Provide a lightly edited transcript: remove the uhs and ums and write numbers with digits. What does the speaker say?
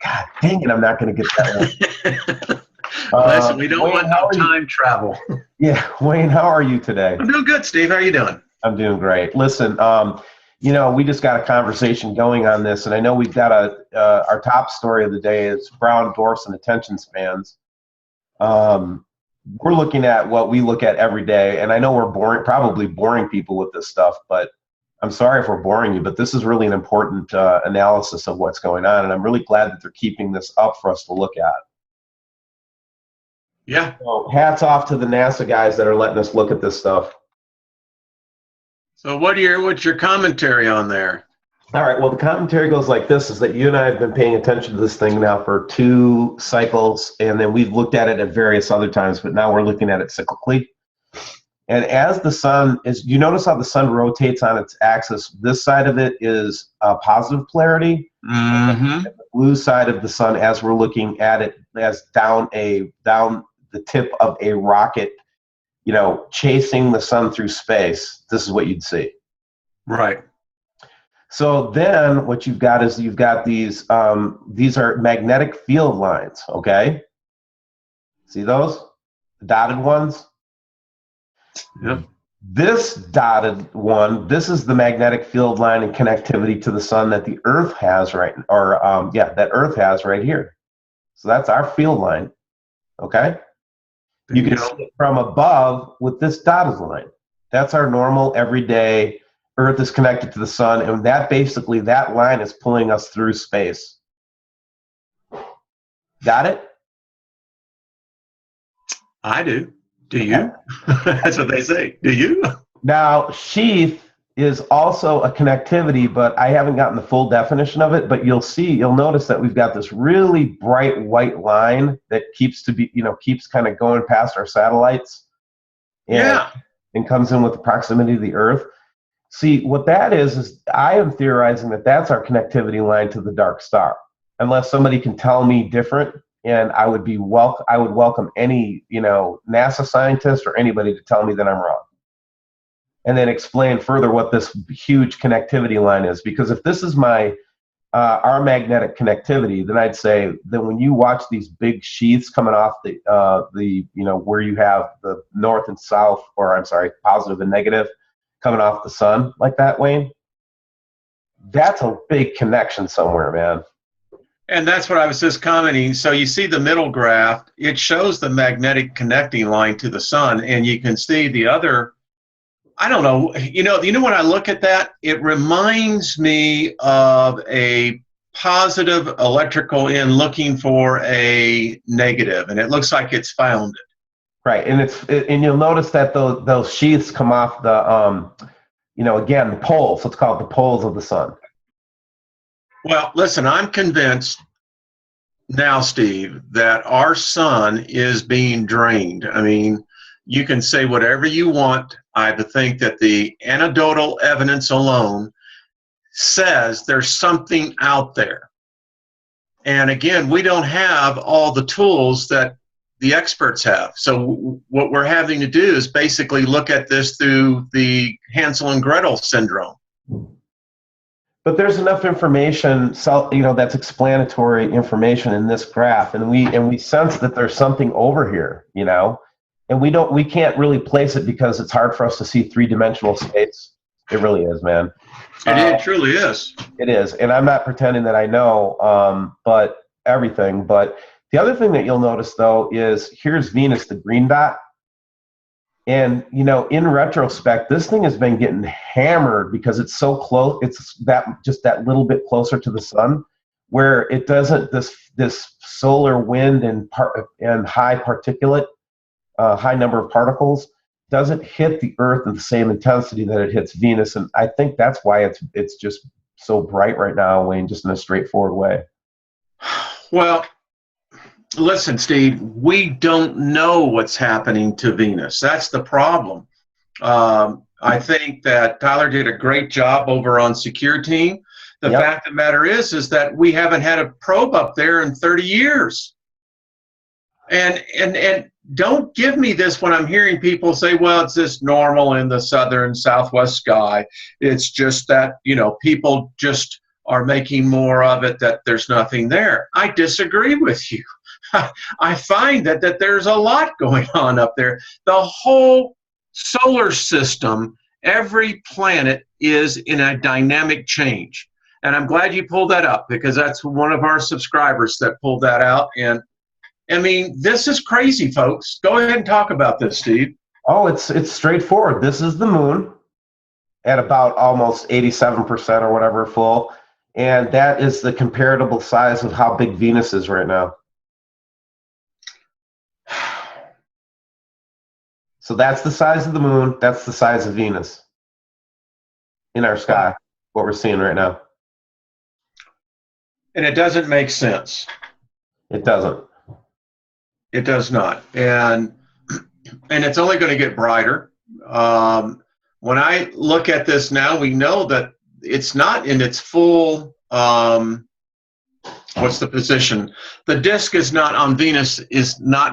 God dang it, I'm not going to get that one. Listen, we don't Wayne, want how no are you? time travel. Yeah, Wayne, how are you today? I'm doing good, Steve. How are you doing? I'm doing great. Listen, we just got a conversation going on this, and I know we've got our top story of the day is brown dwarfs and attention spans. We're looking at what we look at every day, and I know we're probably boring people with this stuff, but I'm sorry if we're boring you, but this is really an important analysis of what's going on, and I'm really glad that they're keeping this up for us to look at. Yeah. So hats off to the NASA guys that are letting us look at this stuff. So what's your commentary on there? All right, well, the commentary goes like this, is that you and I have been paying attention to this thing now for 2 cycles, and then we've looked at it at various other times, but now we're looking at it cyclically. And as the sun is, you notice how the sun rotates on its axis. This side of it is positive polarity. Mm-hmm. The blue side of the sun, as we're looking at it, as down the tip of a rocket, chasing the sun through space, this is what you'd see. Right. So then what you've got is these are magnetic field lines, okay? See those? The dotted ones? Yep. This dotted one, this is the magnetic field line and connectivity to the sun that the Earth has that Earth has right here. So that's our field line, okay? You can see it from above with this dotted line. That's our normal, everyday, Earth is connected to the sun, and that line is pulling us through space. Got it? I do. Do you? That's what they say. Do you? Now, sheath is also a connectivity, but I haven't gotten the full definition of it, but you'll notice that we've got this really bright white line that keeps kind of going past our satellites. And comes in with the proximity to the Earth. See, what that is I am theorizing that that's our connectivity line to the dark star. Unless somebody can tell me different, and I would welcome any, NASA scientist or anybody to tell me that I'm wrong. And then explain further what this huge connectivity line is. Because if this is our magnetic connectivity, then I'd say that when you watch these big sheaths coming off where you have the north and south, positive and negative, coming off the sun like that, Wayne, that's a big connection somewhere, man. And that's what I was just commenting. So you see the middle graph, it shows the magnetic connecting line to the sun, and you can see the other, I don't know, when I look at that, it reminds me of a positive electrical in looking for a negative, and it looks like it's found it. Right, and you'll notice that those sheaths come off the, again, the poles. Let's call it the poles of the sun. Well, listen, I'm convinced now, Steve, that our sun is being drained. I mean, you can say whatever you want. I think that the anecdotal evidence alone says there's something out there. And again, we don't have all the tools that the experts have. So what we're having to do is basically look at this through the Hansel and Gretel syndrome. But there's enough information, that's explanatory information in this graph, and we sense that there's something over here, and we can't really place it because it's hard for us to see 3-dimensional space. It really is, man. It truly is. It is, and I'm not pretending that I know, but everything. But the other thing that you'll notice, though, is here's Venus, the green dot. And, in retrospect, this thing has been getting hammered because it's so close. It's just that little bit closer to the sun, where it doesn't, this solar wind and high particulate, high number of particles, doesn't hit the Earth at the same intensity that it hits Venus. And I think that's why it's just so bright right now, Wayne, just in a straightforward way. Well, listen, Steve, we don't know what's happening to Venus. That's the problem. I think that Tyler did a great job over on Secure Team. The fact of the matter is that we haven't had a probe up there in 30 years. And don't give me this when I'm hearing people say, well, it's just normal in the southern southwest sky. It's just that, people just are making more of it, that there's nothing there. I disagree with you. I find that there's a lot going on up there. The whole solar system, every planet is in a dynamic change. And I'm glad you pulled that up, because that's one of our subscribers that pulled that out. And I mean, this is crazy, folks. Go ahead and talk about this, Steve. Oh, it's straightforward. This is the moon at about almost 87% or whatever full. And that is the comparable size of how big Venus is right now. So that's the size of the moon. That's the size of Venus in our sky, what we're seeing right now. And it doesn't make sense. It doesn't. It does not. And it's only going to get brighter. When I look at this now, we know that it's not in its full, what's the position? The disk is not on Venus, is not